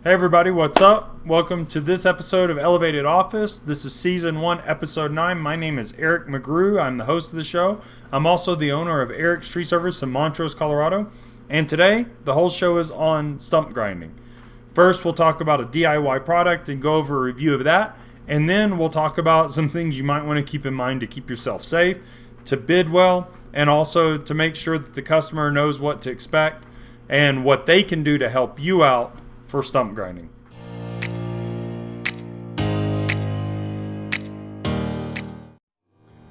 Hey everybody, what's up? Welcome to this episode of Elevated Office. This is Season 1, Episode 9. My name is Eric McGrew. I'm the host of the show. I'm also the owner of Eric's Tree Service in Montrose, Colorado. And today, the whole show is on stump grinding. First, we'll talk about a DIY product and go over a review of that. And then we'll talk about some things you might want to keep in mind to keep yourself safe, to bid well, and also to make sure that the customer knows what to expect and what they can do to help you out for stump grinding.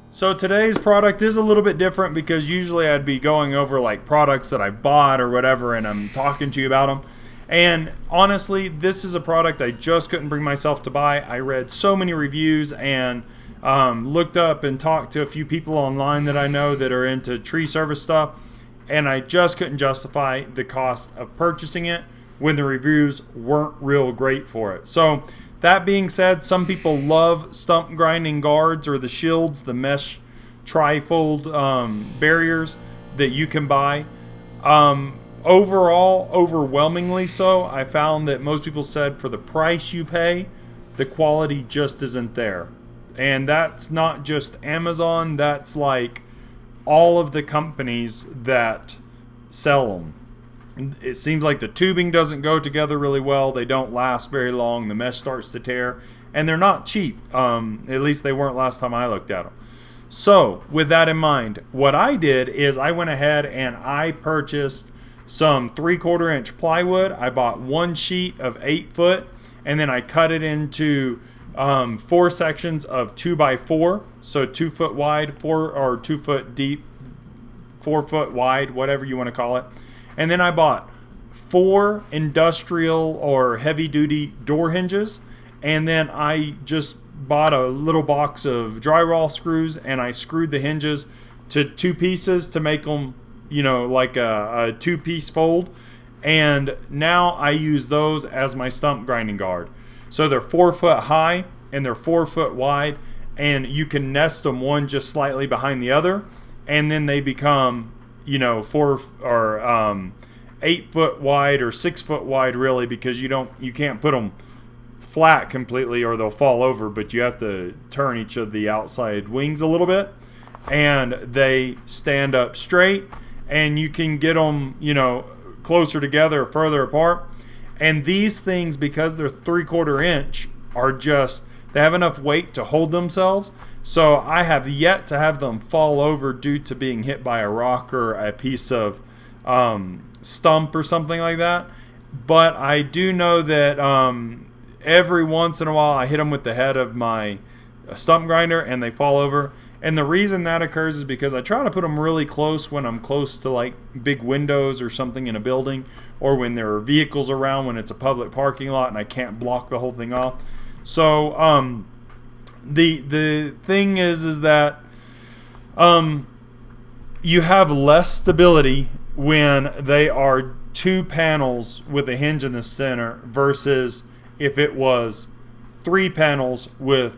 So today's product is a little bit different because usually I'd be going over like products that I bought or whatever and I'm talking to you about them. And honestly, this is a product I just couldn't bring myself to buy. I read so many reviews and looked up and talked to a few people online that I know that are into tree service stuff, and I just couldn't justify the cost of purchasing it when the reviews weren't real great for it. So that being said, some people love stump grinding guards or the shields, the mesh trifold barriers that you can buy. Overall, overwhelmingly so, I found that most people said for the price you pay, the quality just isn't there. And that's not just Amazon, that's like all of the companies that sell them. It seems like the tubing doesn't go together really well. They don't last very long. The mesh starts to tear. And they're not cheap. At least they weren't last time I looked at them. So, with that in mind, what I did is I went ahead and I purchased some 3/4 inch plywood. I bought one sheet of 8 foot. And then I cut it into 4 sections of 2x4. So 2 foot wide, 2 foot deep, 4 foot wide, whatever you want to call it. And then I bought 4 industrial or heavy duty door hinges. And then I just bought a little box of drywall screws and I screwed the hinges to 2 pieces to make them, like a 2-piece fold. And now I use those as my stump grinding guard. So they're 4 foot high and they're 4 foot wide. And you can nest them one just slightly behind the other. And then they become 4 or 8 foot wide or 6 foot wide, really, because you can't put them flat completely or they'll fall over, but you have to turn each of the outside wings a little bit, and they stand up straight, and you can get them closer together or further apart. And these things, because they're 3/4 inch, they have enough weight to hold themselves. So I have yet to have them fall over due to being hit by a rock or a piece of stump or something like that. But I do know that every once in a while I hit them with the head of my stump grinder and they fall over. And the reason that occurs is because I try to put them really close when I'm close to like big windows or something in a building, or when there are vehicles around, when it's a public parking lot and I can't block the whole thing off. So the thing is that you have less stability when they are 2 panels with a hinge in the center versus if it was 3 panels with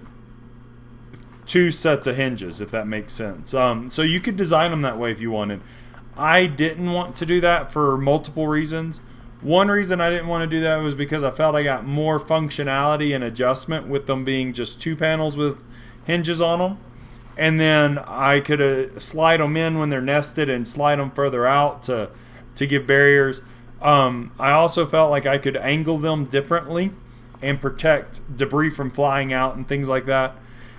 2 sets of hinges, if that makes sense. So you could design them that way if you wanted. I didn't want to do that for multiple reasons. One reason I didn't want to do that was because I felt I got more functionality and adjustment with them being just 2 panels with hinges on them. And then I could slide them in when they're nested and slide them further out to give barriers. I also felt like I could angle them differently and protect debris from flying out and things like that.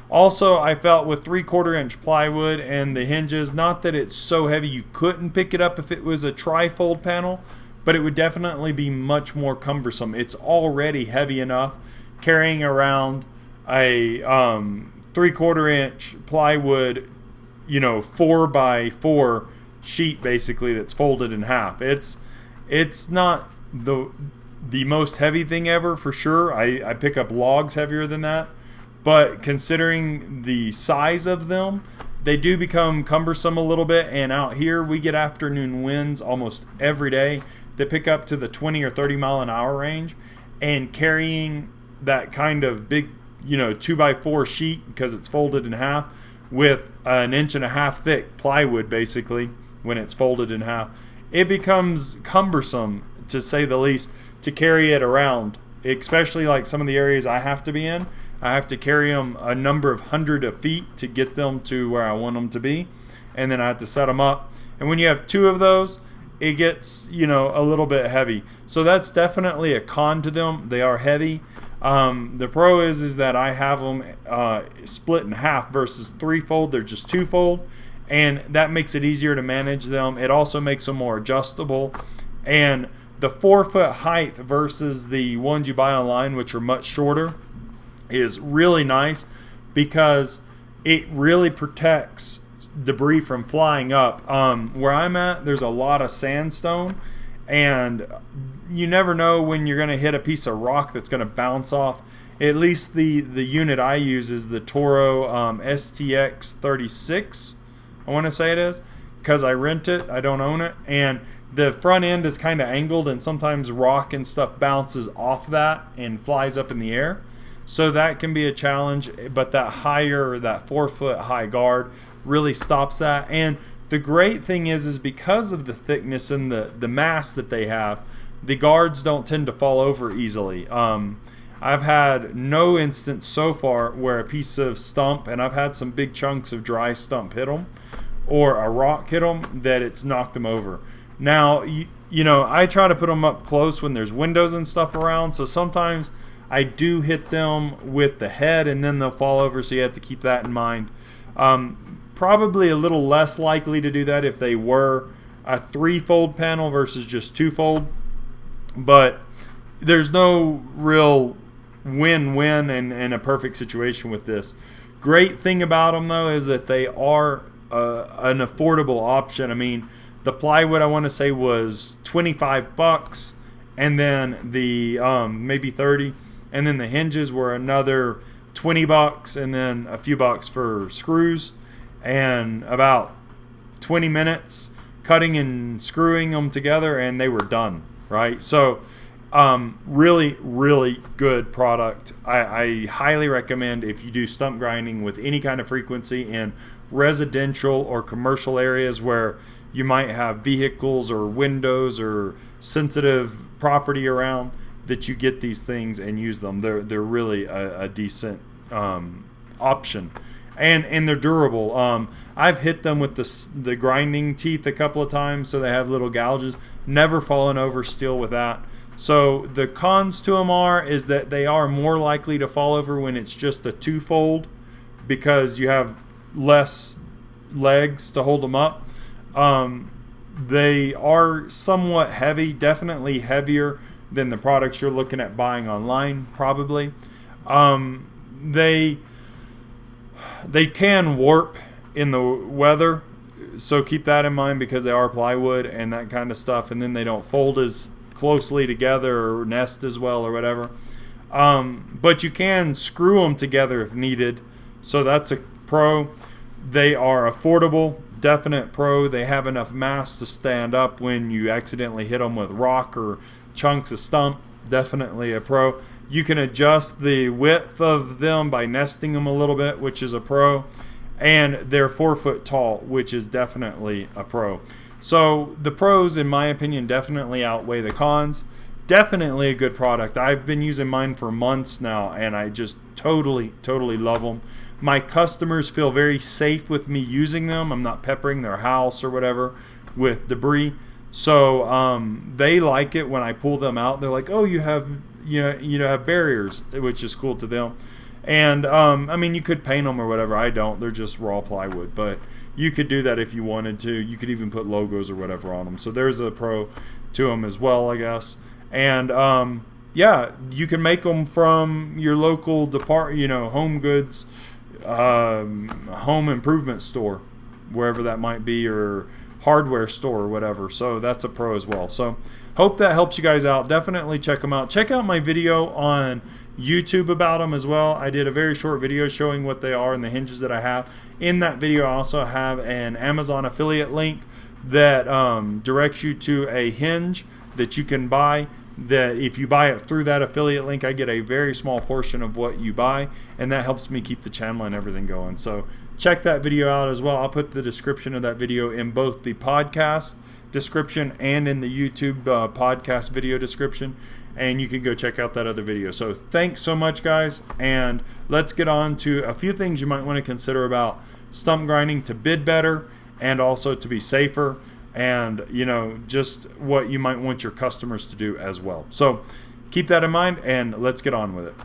Also, I felt with 3/4 inch plywood and the hinges, not that it's so heavy you couldn't pick it up if it was a trifold panel, but it would definitely be much more cumbersome. It's already heavy enough carrying around a 3/4 inch plywood, 4x4 sheet basically that's folded in half. It's not the most heavy thing ever for sure. I pick up logs heavier than that, but considering the size of them, they do become cumbersome a little bit. And out here we get afternoon winds almost every day that pick up to the 20 or 30 mile an hour range, and carrying that kind of big 2x4 sheet, because it's folded in half, with 1.5 inch thick plywood basically when it's folded in half, it becomes cumbersome to say the least to carry it around especially like some of the areas I have to be in. I have to carry them a number of hundred of feet to get them to where I want them to be, and then I have to set them up. And when you have two of those, it gets, a little bit heavy. So that's definitely a con to them. They are heavy. The pro is that I have them split in half versus threefold. They're just twofold, and that makes it easier to manage them. It also makes them more adjustable. And the 4-foot height versus the ones you buy online, which are much shorter, is really nice because it really protects debris from flying up. Where I'm at, there's a lot of sandstone, and you never know when you're going to hit a piece of rock that's going to bounce off. At least the unit I use is the Toro STX 36, I want to say it is, because I rent it, I don't own it, and the front end is kind of angled, and sometimes rock and stuff bounces off that and flies up in the air. So that can be a challenge, but that 4-foot high guard really stops that. And the great thing is because of the thickness and the mass that they have, the guards don't tend to fall over easily. I've had no instance so far where a piece of stump, and I've had some big chunks of dry stump hit them, or a rock hit them, that it's knocked them over. Now, I try to put them up close when there's windows and stuff around, so sometimes I do hit them with the head and then they'll fall over, so you have to keep that in mind. Probably a little less likely to do that if they were a threefold panel versus just twofold, but there's no real win-win and a perfect situation with this. Great thing about them though is that they are an affordable option. I mean, the plywood I want to say was $25, and then the maybe 30, and then the hinges were another $20, and then a few bucks for screws, and about 20 minutes cutting and screwing them together, and they were done, right? So really, really good product. I highly recommend if you do stump grinding with any kind of frequency in residential or commercial areas where you might have vehicles or windows or sensitive property around, that you get these things and use them. They're really a decent option, and they're durable. I've hit them with the grinding teeth a couple of times, so they have little gouges. Never fallen over steel with that. So the cons to them is that they are more likely to fall over when it's just a twofold, because you have less legs to hold them up. They are somewhat heavy, definitely heavier than the products you're looking at buying online, probably. They can warp in the weather, so keep that in mind, because they are plywood and that kind of stuff, and then they don't fold as closely together or nest as well or whatever. But you can screw them together if needed, so that's a pro. They are affordable, definite pro. They have enough mass to stand up when you accidentally hit them with rock or chunks of stump, definitely a pro. You can adjust the width of them by nesting them a little bit, which is a pro, and they're 4 foot tall, which is definitely a pro. So the pros, in my opinion, definitely outweigh the cons. Definitely a good product. I've been using mine for months now, and I just totally love them. My customers feel very safe with me using them. I'm not peppering their house or whatever with debris. So they like it when I pull them out. They're like, "Oh, you have have barriers," which is cool to them. And I mean, you could paint them or whatever. I don't. They're just raw plywood, but you could do that if you wanted to. You could even put logos or whatever on them. So there's a pro to them as well, I guess. And yeah, you can make them from your local home goods, home improvement store, wherever that might be, or hardware store or whatever. So that's a pro as well. So hope that helps you guys out. Definitely check them out. Check out my video on YouTube about them as well. I did a very short video showing what they are and the hinges that I have. In that video, I also have an Amazon affiliate link that directs you to a hinge that you can buy, that if you buy it through that affiliate link, I get a very small portion of what you buy, and that helps me keep the channel and everything going. So check that video out as well. I'll put the description of that video in both the podcast description and in the YouTube podcast video description. and you can go check out that other video. So thanks so much, guys, and let's get on to a few things you might want to consider about stump grinding to bid better and also to be safer, and just what you might want your customers to do as well. So keep that in mind, and let's get on with it.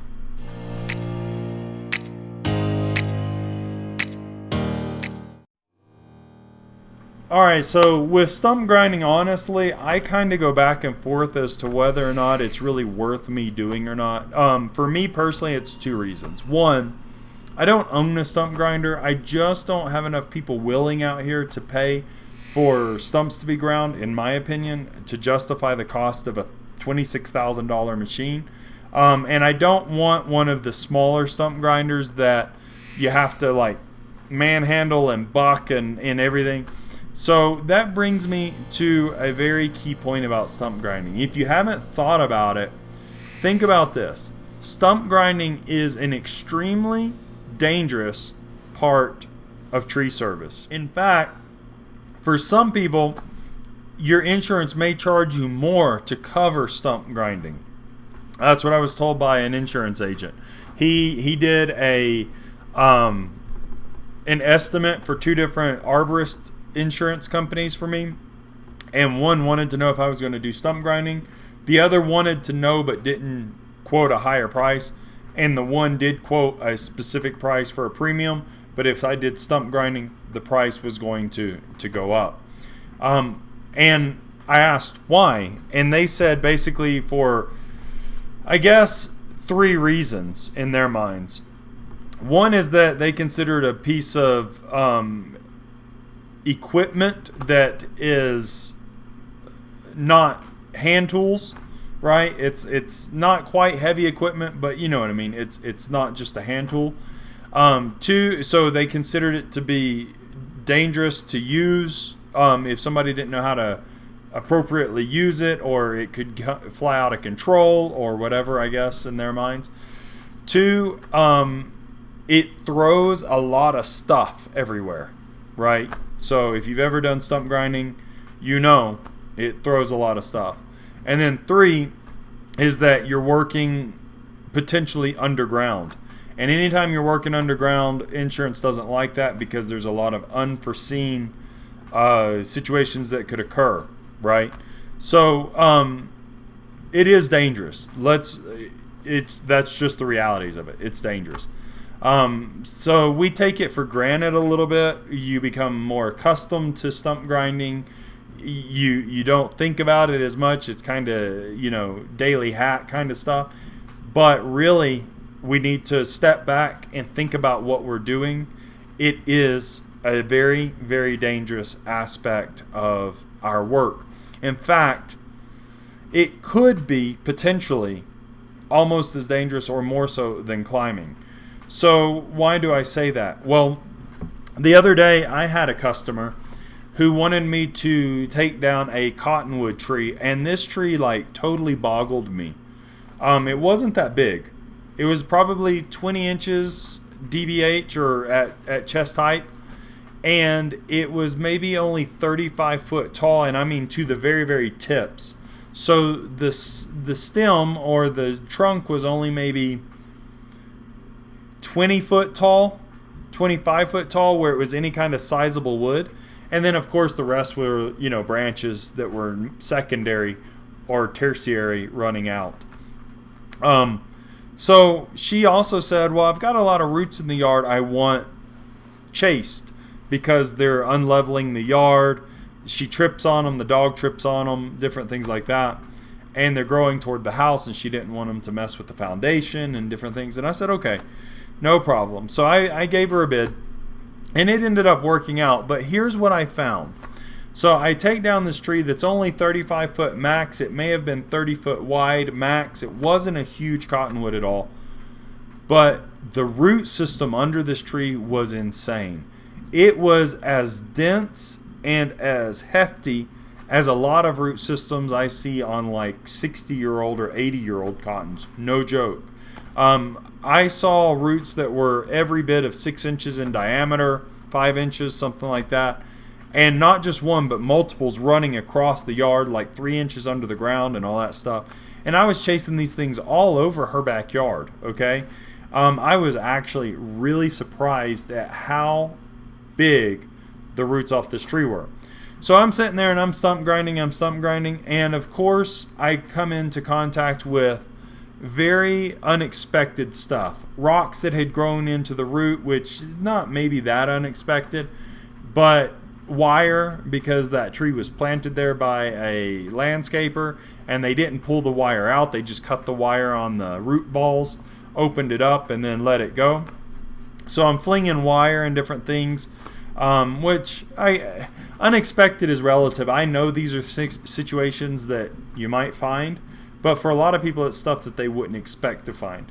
Alright, so with stump grinding, honestly, I kind of go back and forth as to whether or not it's really worth me doing or not. For me personally, it's two reasons. One, I don't own a stump grinder. I just don't have enough people willing out here to pay for stumps to be ground, in my opinion, to justify the cost of a $26,000 machine. And I don't want one of the smaller stump grinders that you have to like manhandle and buck and everything. So that brings me to a very key point about stump grinding. If you haven't thought about it, think about this. Stump grinding is an extremely dangerous part of tree service. In fact, for some people, your insurance may charge you more to cover stump grinding. That's what I was told by an insurance agent. He did an estimate for two different arborist insurance companies for me, and one wanted to know if I was going to do stump grinding. The other wanted to know but didn't quote a higher price, and the one did quote a specific price for a premium, but if I did stump grinding, the price was going to go up. And I asked why, and they said basically for, I guess, three reasons in their minds. One is that they considered a piece of equipment that is not hand tools, right? It's not quite heavy equipment, but you know what I mean. It's not just a hand tool. Two, so they considered it to be dangerous to use if somebody didn't know how to appropriately use it, or it could fly out of control or whatever, I guess, in their minds. Two, it throws a lot of stuff everywhere, right? So if you've ever done stump grinding, you know it throws a lot of stuff. And then three is that you're working potentially underground. And anytime you're working underground, insurance doesn't like that because there's a lot of unforeseen situations that could occur, right? So it is dangerous. That's just the realities of it. It's dangerous. So we take it for granted a little bit. You become more accustomed to stump grinding. You don't think about it as much. It's kind of, daily hack kind of stuff. But really, we need to step back and think about what we're doing. It is a very, very dangerous aspect of our work. In fact, it could be potentially almost as dangerous or more so than climbing. So why do I say that? Well, the other day I had a customer who wanted me to take down a cottonwood tree, and this tree like totally boggled me. It wasn't that big. It was probably 20 inches DBH or at chest height, and it was maybe only 35 foot tall, and I mean to the very, very tips. So the stem or the trunk was only maybe 20 foot tall, 25 foot tall, where it was any kind of sizable wood. And then of course the rest were, branches that were secondary or tertiary running out. So she also said, well, I've got a lot of roots in the yard I want chased because they're unleveling the yard. She trips on them, the dog trips on them, different things like that. And they're growing toward the house, and she didn't want them to mess with the foundation and different things. And I said, okay, no problem. So I gave her a bid, and it ended up working out. But here's what I found. So I take down this tree that's only 35 foot max. It may have been 30 foot wide max. It wasn't a huge cottonwood at all. But the root system under this tree was insane. It was as dense and as hefty as a lot of root systems I see on like 60-year-old or 80-year-old cottons. No joke. I saw roots that were every bit of 6 inches in diameter, 5 inches, something like that. And not just one, but multiples running across the yard, like 3 inches under the ground and all that stuff. And I was chasing these things all over her backyard, okay? I was actually really surprised at how big the roots off this tree were. So I'm sitting there and I'm stump grinding, and of course I come into contact with very unexpected stuff. Rocks that had grown into the root, which is not maybe that unexpected, but wire, because that tree was planted there by a landscaper and they didn't pull the wire out, they just cut the wire on the root balls, opened it up, and then let it go. So I'm flinging wire and different things, which unexpected is relative. I know these are situations that you might find, but for a lot of people it's stuff that they wouldn't expect to find.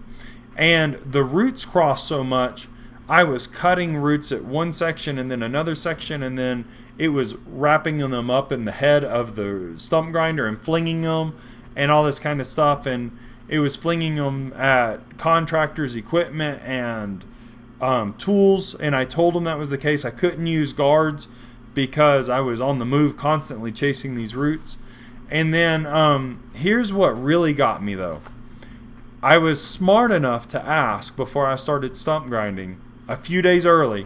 And the roots cross so much, I was cutting roots at one section and then another section, and then it was wrapping them up in the head of the stump grinder and flinging them and all this kind of stuff. And it was flinging them at contractors' equipment and tools. And I told them that was the case. I couldn't use guards because I was on the move constantly chasing these roots. And then here's what really got me though. I was smart enough to ask before I started stump grinding a few days early,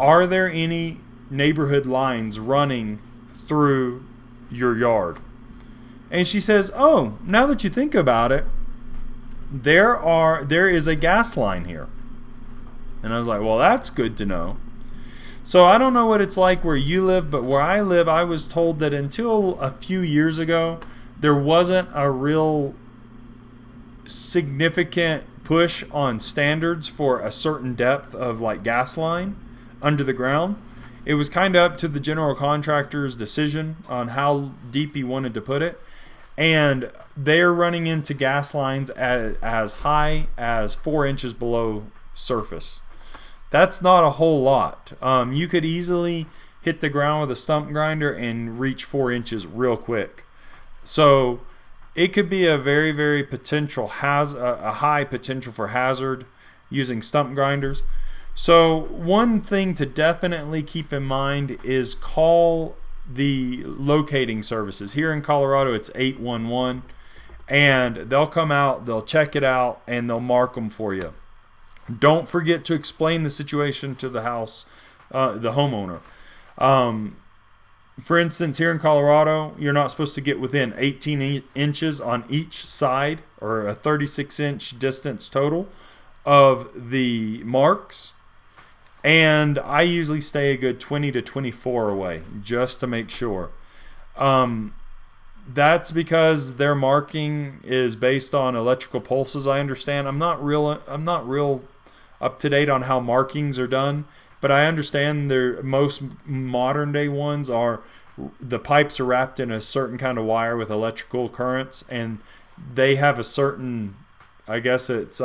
are there any neighborhood lines running through your yard? And she says, oh, now that you think about it, there is a gas line here. And I was like, well, that's good to know. So I don't know what it's like where you live, but where I live, I was told that until a few years ago, there wasn't a real significant push on standards for a certain depth of like gas line under the ground. It was kind of up to the general contractor's decision on how deep he wanted to put it. And they're running into gas lines at as high as 4 inches below surface. That's not a whole lot. You could easily hit the ground with a stump grinder and reach 4 inches real quick. So it could be a very, very potential a high potential for hazard using stump grinders. So one thing to definitely keep in mind is call the locating services. Here in Colorado, it's 811, and they'll come out, they'll check it out, and they'll mark them for you. Don't forget to explain the situation to the house, the homeowner. For instance, here in Colorado, you're not supposed to get within 18 inches on each side, or a 36-inch distance total of the marks. And I usually stay a good 20 to 24 away, just to make sure. That's because their marking is based on electrical pulses, I understand. I'm not real up to date on how markings are done, but I understand most modern day ones are the pipes are wrapped in a certain kind of wire with electrical currents, and they have a certain, I guess it's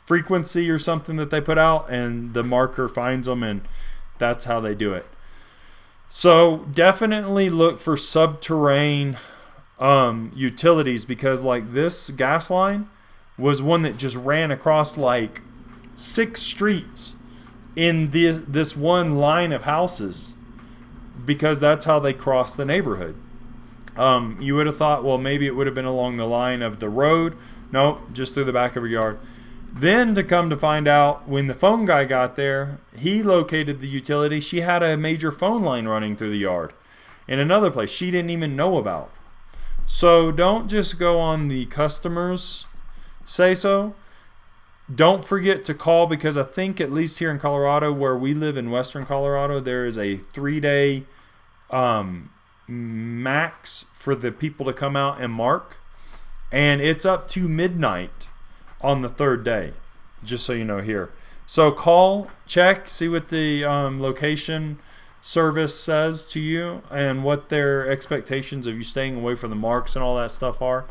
frequency or something that they put out, and the marker finds them, and that's how they do it. So definitely look for subterranean utilities, because like this gas line was one that just ran across like 6 streets in this one line of houses, because that's how they crossed the neighborhood. You would have thought, well, maybe it would have been along the line of the road. Nope, just through the back of her yard. Then to come to find out, when the phone guy got there, he located the utility. She had a major phone line running through the yard in another place she didn't even know about. So don't just go on the customer's say so. Don't forget to call, because I think at least here in Colorado, where we live in western Colorado, there is a 3-day max for the people to come out and mark. And it's up to midnight on the 3rd day, just so you know here. So call, check, see what the location service says to you and what their expectations of you staying away from the marks and all that stuff are.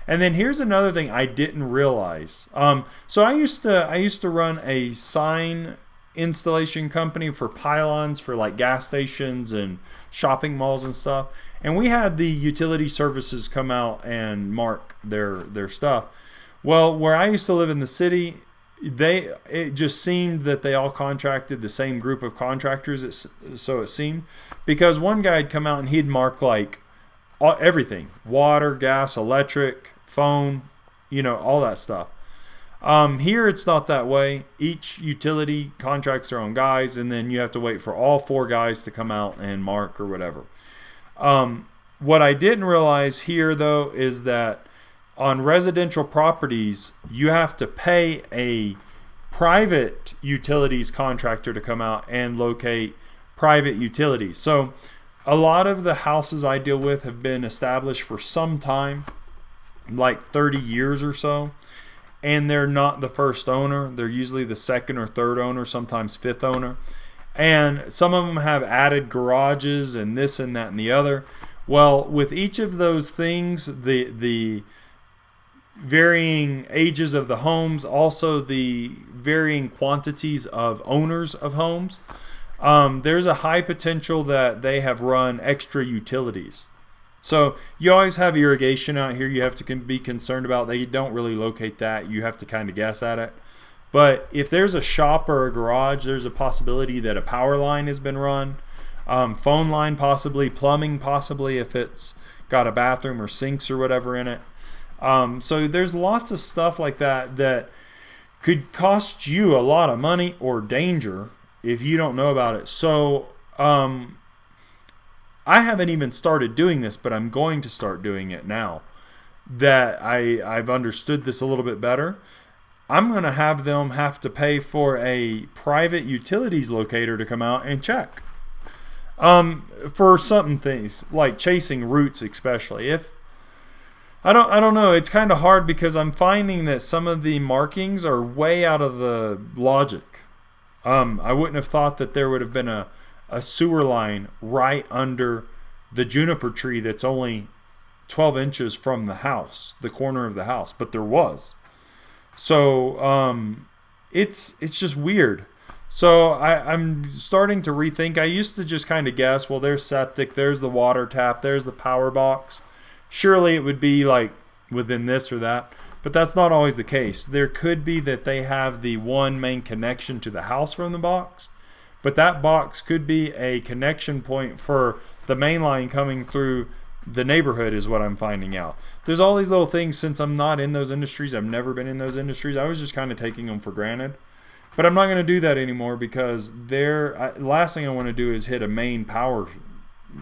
And then here's another thing I didn't realize. So I used to run a sign installation company for pylons for like gas stations and shopping malls and stuff. And we had the utility services come out and mark their stuff. Well, where I used to live in the city, it just seemed that they all contracted the same group of contractors. So it seemed, because one guy had come out and he'd mark like everything: water, gas, electric, phone, all that stuff. Here it's not that way. Each utility contracts their own guys, and then you have to wait for all 4 guys to come out and mark or whatever. What I didn't realize here, though, is that on residential properties, you have to pay a private utilities contractor to come out and locate private utilities. So a lot of the houses I deal with have been established for some time, like 30 years or so, and they're not the first owner. They're usually the second or third owner, sometimes fifth owner. And some of them have added garages and this and that and the other. Well, with each of those things, the varying ages of the homes, also the varying quantities of owners of homes, there's a high potential that they have run extra utilities. So you always have irrigation out here you have to be concerned about. They don't really locate that. You have to kind of guess at it. But if there's a shop or a garage, there's a possibility that a power line has been run, phone line possibly, plumbing possibly if it's got a bathroom or sinks or whatever in it. So there's lots of stuff like that could cost you a lot of money or danger if you don't know about it. So I haven't even started doing this, but I'm going to start doing it now that I've understood this a little bit better. I'm going to have them have to pay for a private utilities locator to come out and check. For some things, like chasing roots especially. If I don't know, it's kind of hard because I'm finding that some of the markings are way out of the logic. I wouldn't have thought that there would have been a sewer line right under the juniper tree that's only 12 inches from the house, the corner of the house, but there was. So it's just weird. So I'm starting to rethink. I used to just kind of guess, well, there's septic, there's the water tap, there's the power box. Surely it would be like within this or that, but that's not always the case. There could be that they have the one main connection to the house from the box, but that box could be a connection point for the main line coming through the neighborhood is what I'm finding out. There's all these little things. Since I'm not in those industries, I've never been in those industries, I was just kind of taking them for granted. But I'm not going to do that anymore because last thing I want to do is hit a main power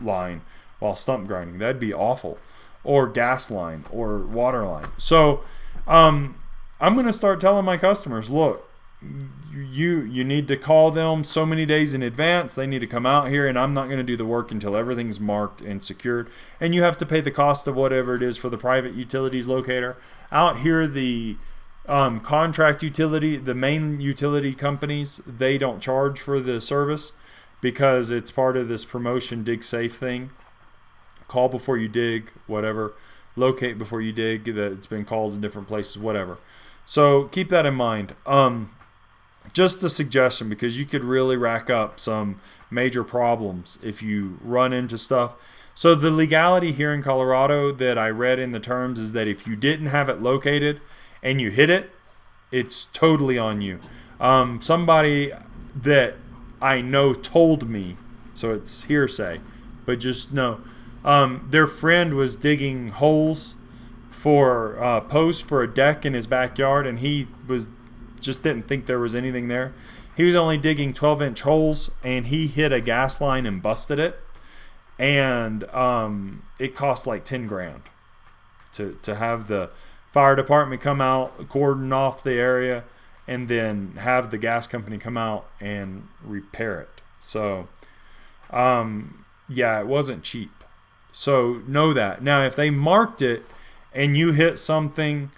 line while stump grinding. That'd be awful. Or gas line or water line. So I'm going to start telling my customers, look, you need to call them so many days in advance. They need to come out here, and I'm not going to do the work until everything's marked and secured. And you have to pay the cost of whatever it is for the private utilities locator. Out here, the contract utility, the main utility companies, they don't charge for the service because it's part of this promotion dig safe thing. Call before you dig, whatever. Locate before you dig, that it's been called in different places, whatever. So keep that in mind. Just a suggestion, because you could really rack up some major problems if you run into stuff. So the legality here in Colorado that I read in the terms is that if you didn't have it located and you hit it, it's totally on you. Somebody that I know told me, so it's hearsay, but just know, their friend was digging holes for posts for a deck in his backyard, and he just didn't think there was anything there. He was only digging 12-inch holes, and he hit a gas line and busted it, and it cost like 10 grand to have the fire department come out, cordon off the area, and then have the gas company come out and repair it. So yeah, it wasn't cheap. So know that. Now if they marked it and you hit something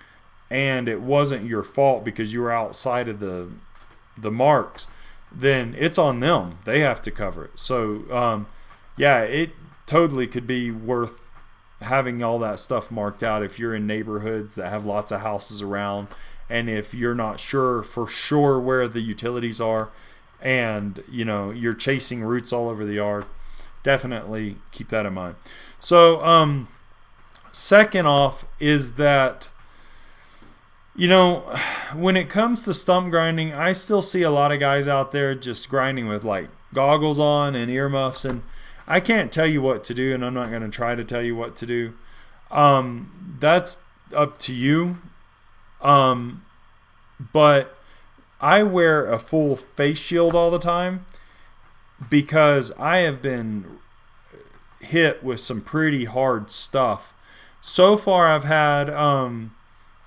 and it wasn't your fault because you were outside of the marks, then it's on them. They have to cover it. So yeah, it totally could be worth having all that stuff marked out if you're in neighborhoods that have lots of houses around, and if you're not sure for sure where the utilities are, and you're chasing roots all over the yard. Definitely keep that in mind. So second off is that You know, when it comes to stump grinding, I still see a lot of guys out there just grinding with like goggles on and earmuffs, and I can't tell you what to do, and I'm not going to try to tell you what to do. That's up to you. But I wear a full face shield all the time because I have been hit with some pretty hard stuff. So far, I've had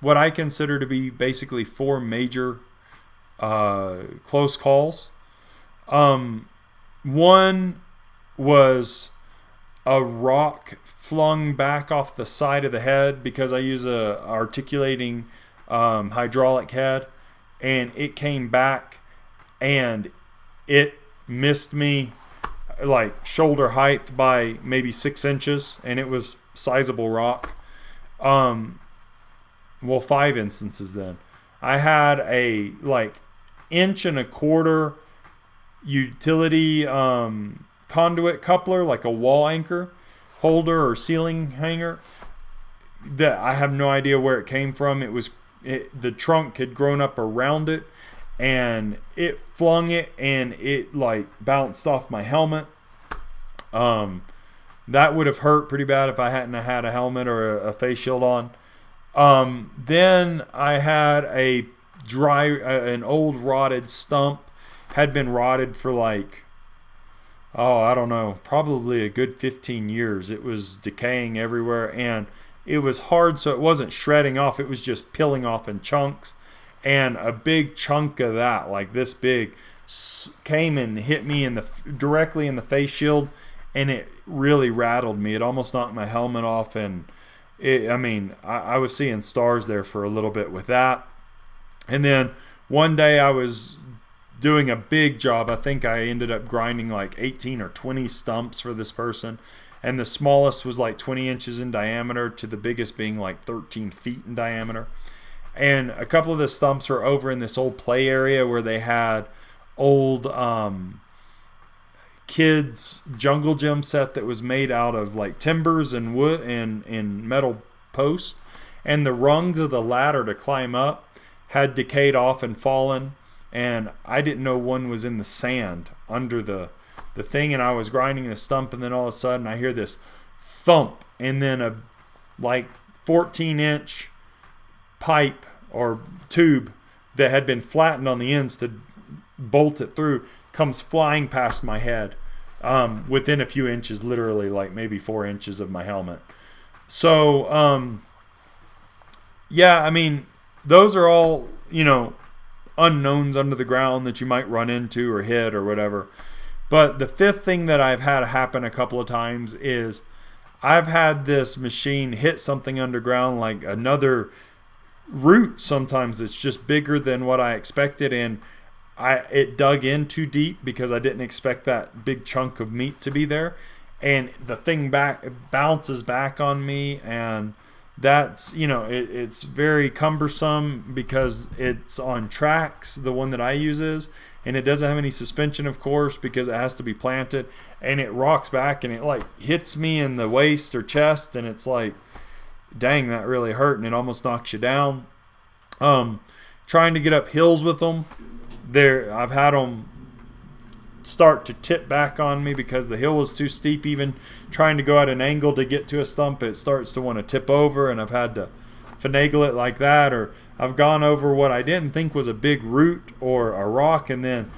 what I consider to be basically 4 major close calls. One was a rock flung back off the side of the head because I use a articulating hydraulic head, and it came back and it missed me like shoulder height by maybe 6 inches, and it was sizable rock. Well, 5 instances then. I had a like 1.25 inch utility conduit coupler, like a wall anchor holder or ceiling hanger, that I have no idea where it came from. The trunk had grown up around it, and it flung it, and it like bounced off my helmet. That would have hurt pretty bad if I hadn't had a helmet or a face shield on. Then I had an old rotted stump, had been rotted for like, I don't know, probably a good 15 years. It was decaying everywhere, and it was hard, so it wasn't shredding off. It was just peeling off in chunks. And a big chunk of that, like this big, came and hit me directly in the face shield, and it really rattled me. It almost knocked my helmet off, and I was seeing stars there for a little bit with that. And then one day I was doing a big job. I think I ended up grinding like 18 or 20 stumps for this person. And the smallest was like 20 inches in diameter to the biggest being like 13 feet in diameter. And a couple of the stumps were over in this old play area where they had old kids jungle gym set that was made out of like timbers and wood and metal posts. And the rungs of the ladder to climb up had decayed off and fallen. And I didn't know one was in the sand under the thing, and I was grinding a stump, and then all of a sudden I hear this thump, and then a like 14-inch pipe or tube that had been flattened on the ends to bolt it through comes flying past my head, within a few inches, literally like maybe 4 inches of my helmet. So those are all unknowns under the ground that you might run into or hit or whatever. But the fifth thing that I've had happen a couple of times is I've had this machine hit something underground, like another root. Sometimes it's just bigger than what I expected, and it dug in too deep because I didn't expect that big chunk of meat to be there, and the thing bounces back on me, and that's it's very cumbersome because it's on tracks, the one that I use is, and it doesn't have any suspension, of course, because it has to be planted, and it rocks back and it like hits me in the waist or chest, and it's like, dang, that really hurt, and it almost knocks you down. Trying to get up hills with them, I've had them start to tip back on me because the hill was too steep. Even trying to go at an angle to get to a stump, it starts to want to tip over, and I've had to finagle it like that. Or I've gone over what I didn't think was a big root or a rock, and then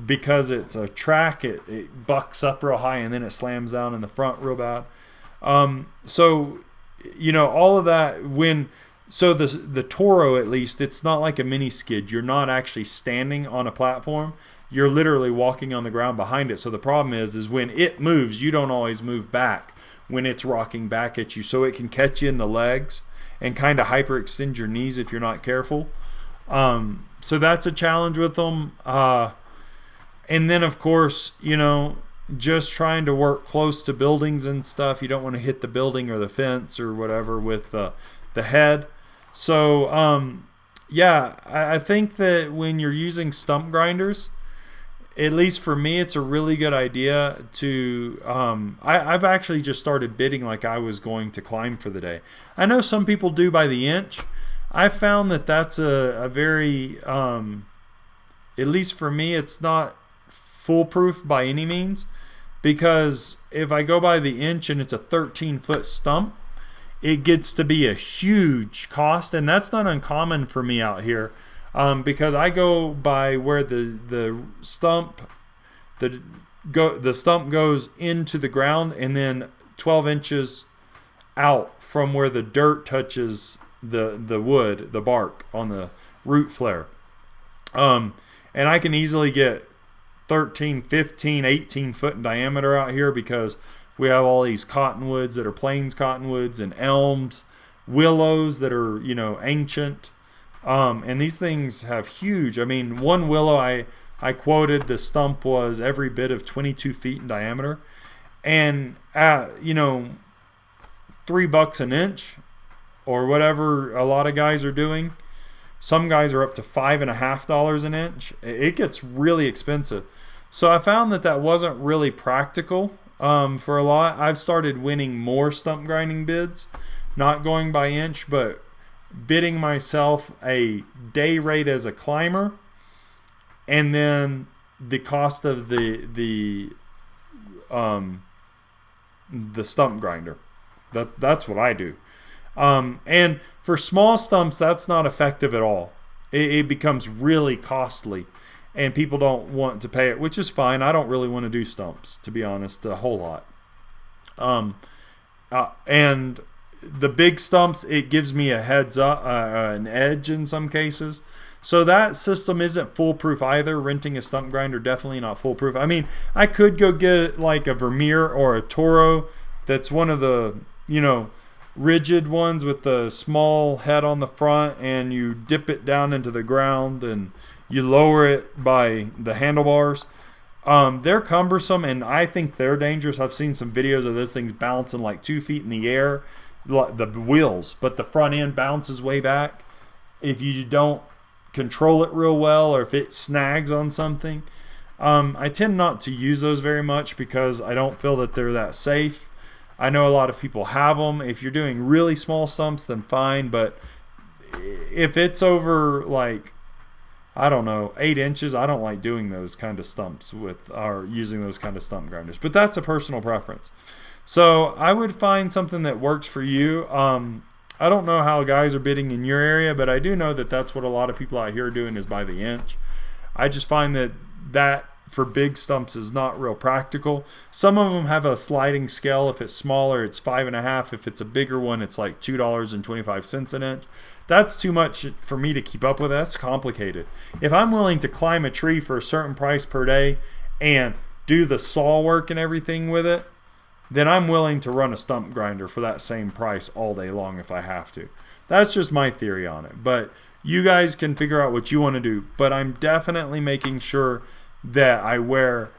because it's a track, it bucks up real high, and then it slams down in the front real bad. So all of that, the Toro, at least, it's not like a mini skid. You're not actually standing on a platform. You're literally walking on the ground behind it. So the problem is when it moves, you don't always move back when it's rocking back at you. So it can catch you in the legs and kind of hyperextend your knees if you're not careful. So that's a challenge with them. And then, of course, just trying to work close to buildings and stuff. You don't want to hit the building or the fence or whatever with the head. So, I think that when you're using stump grinders, at least for me, it's a really good idea to I've actually just started bidding like I was going to climb for the day. I know some people do by the inch. I found that that's a very, at least for me, it's not foolproof by any means, because if I go by the inch and it's a 13-foot stump, it gets to be a huge cost, and that's not uncommon for me out here, because I go by where the stump the stump goes into the ground, and then 12 inches out from where the dirt touches the wood, the bark on the root flare. And I can easily get 13, 15, 18 foot in diameter out here, because we have all these cottonwoods that are plains cottonwoods, and elms, willows that are, ancient. And these things have huge, I mean, one willow I quoted, the stump was every bit of 22 feet in diameter. And at, $3 an inch, or whatever a lot of guys are doing, some guys are up to $5.50 an inch. It gets really expensive. So I found that wasn't really practical for a lot. I've started winning more stump grinding bids, not going by inch, but bidding myself a day rate as a climber, and then the cost of the stump grinder. That's what I do. And for small stumps, that's not effective at all. It becomes really costly, and people don't want to pay it, which is fine. I don't really want to do stumps, to be honest, a whole lot. And the big stumps, it gives me a heads up, an edge in some cases. So that system isn't foolproof either. Renting a stump grinder, definitely not foolproof. I mean, I could go get like a Vermeer or a Toro that's one of the, rigid ones with the small head on the front, and you dip it down into the ground and you lower it by the handlebars. They're cumbersome, and I think they're dangerous. I've seen some videos of those things bouncing like 2 feet in the air, the wheels, but the front end bounces way back if you don't control it real well, or if it snags on something. I tend not to use those very much because I don't feel that they're that safe. I know a lot of people have them. If you're doing really small stumps, then fine, but if it's over like, I don't know, 8 inches, I don't like doing those kind of stumps or using those kind of stump grinders, but that's a personal preference. So I would find something that works for you. I don't know how guys are bidding in your area, but I do know that that's what a lot of people out here are doing, is by the inch. I just find that for big stumps is not real practical. Some of them have a sliding scale. If it's smaller, it's 5.5. If it's a bigger one, it's like $2.25 an inch. That's too much for me to keep up with. That's complicated. If I'm willing to climb a tree for a certain price per day and do the saw work and everything with it, then I'm willing to run a stump grinder for that same price all day long if I have to. That's just my theory on it. But you guys can figure out what you want to do. But I'm definitely making sure that I wear,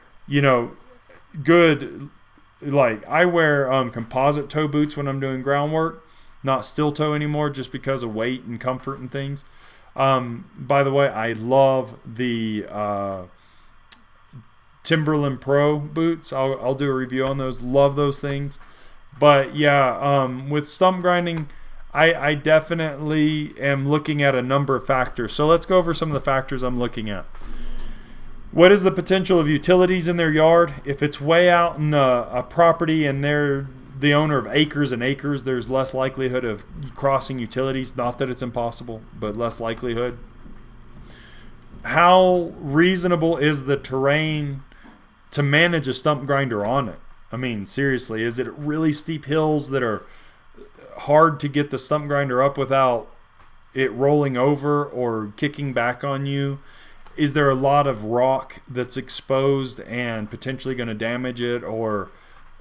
good, like I wear composite toe boots when I'm doing groundwork, not steel toe anymore, just because of weight and comfort and things. By the way, I love the Timberland Pro boots. I'll do a review on those. Love those things. But yeah, with stump grinding, I definitely am looking at a number of factors. So let's go over some of the factors I'm looking at. What is the potential of utilities in their yard? If it's way out in a property and they're the owner of acres and acres, there's less likelihood of crossing utilities. Not that it's impossible, but less likelihood. How reasonable is the terrain to manage a stump grinder on it? I mean, seriously, is it really steep hills that are hard to get the stump grinder up without it rolling over or kicking back on you? Is there a lot of rock that's exposed and potentially going to damage it, or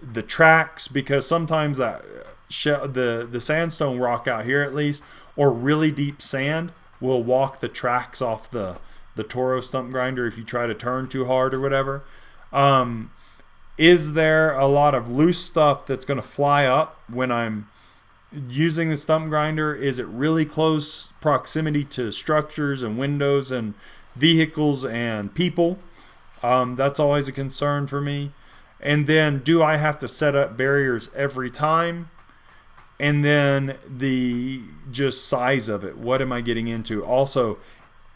the tracks? Because sometimes that the sandstone rock out here, at least, or really deep sand, will walk the tracks off the Toro stump grinder if you try to turn too hard or whatever. Is there a lot of loose stuff that's going to fly up when I'm using the stump grinder? Is it really close proximity to structures and windows and vehicles and people? That's always a concern for me. And then, do I have to set up barriers every time? and then the just size of it. What am I getting into? Also,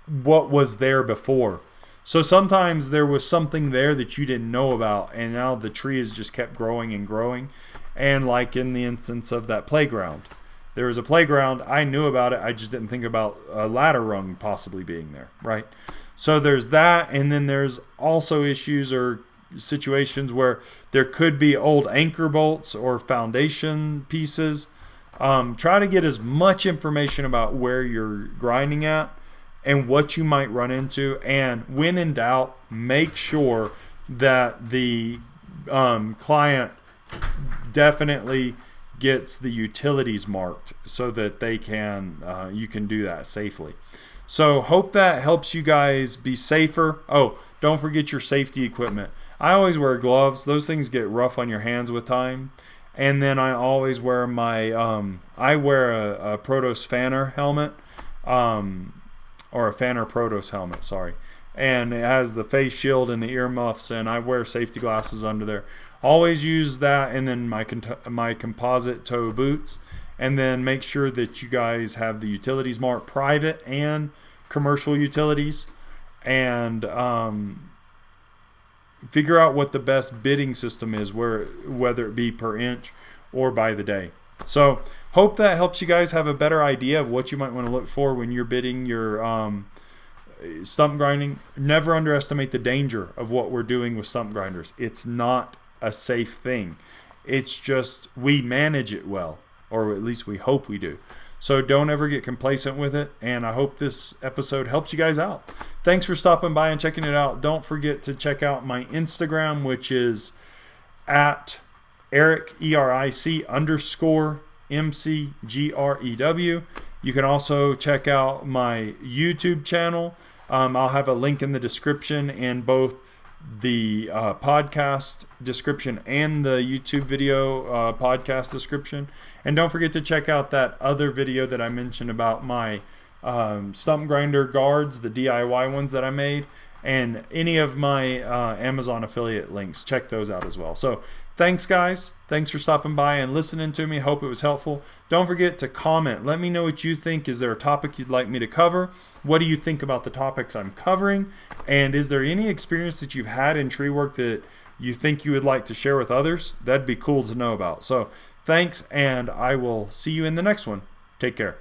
what was there before? So sometimes there was something there that you didn't know about, and now the tree has just kept growing and growing. And like in the instance of that playground, there was a playground, I knew about it, I just didn't think about a ladder rung possibly being there, right? So there's that, and then there's also issues or situations where there could be old anchor bolts or foundation pieces. Try to get as much information about where you're grinding at and what you might run into, and when in doubt, make sure that the client definitely gets the utilities marked so that they can you can do that safely. So hope that helps you guys be safer. Oh, don't forget your safety equipment. I always wear gloves. Those things get rough on your hands with time. And then I always wear my I wear a Protos Fanner helmet, or a Fanner Protos helmet, sorry. And it has the face shield and the earmuffs, and I wear safety glasses under there. Always use that, and then my composite toe boots. And then make sure that you guys have the utilities marked, private and commercial utilities. And figure out what the best bidding system is, whether it be per inch or by the day. So hope that helps you guys have a better idea of what you might want to look for when you're bidding your stump grinding. Never underestimate the danger of what we're doing with stump grinders. It's not a safe thing. It's just we manage it well, or at least we hope we do. So don't ever get complacent with it, and I hope this episode helps you guys out. Thanks for stopping by and checking it out. Don't forget to check out my Instagram, which is at Eric, ERIC_MCGREW. You can also check out my YouTube channel. I'll have a link in the description, in both the podcast description and the YouTube video podcast description. And don't forget to check out that other video that I mentioned about my stump grinder guards, the DIY ones that I made, and any of my Amazon affiliate links. Check those out as well. So thanks, guys. Thanks for stopping by and listening to me. Hope it was helpful. Don't forget to comment. Let me know what you think. Is there a topic you'd like me to cover? What do you think about the topics I'm covering? And is there any experience that you've had in tree work that you think you would like to share with others? That'd be cool to know about. So thanks, and I will see you in the next one. Take care.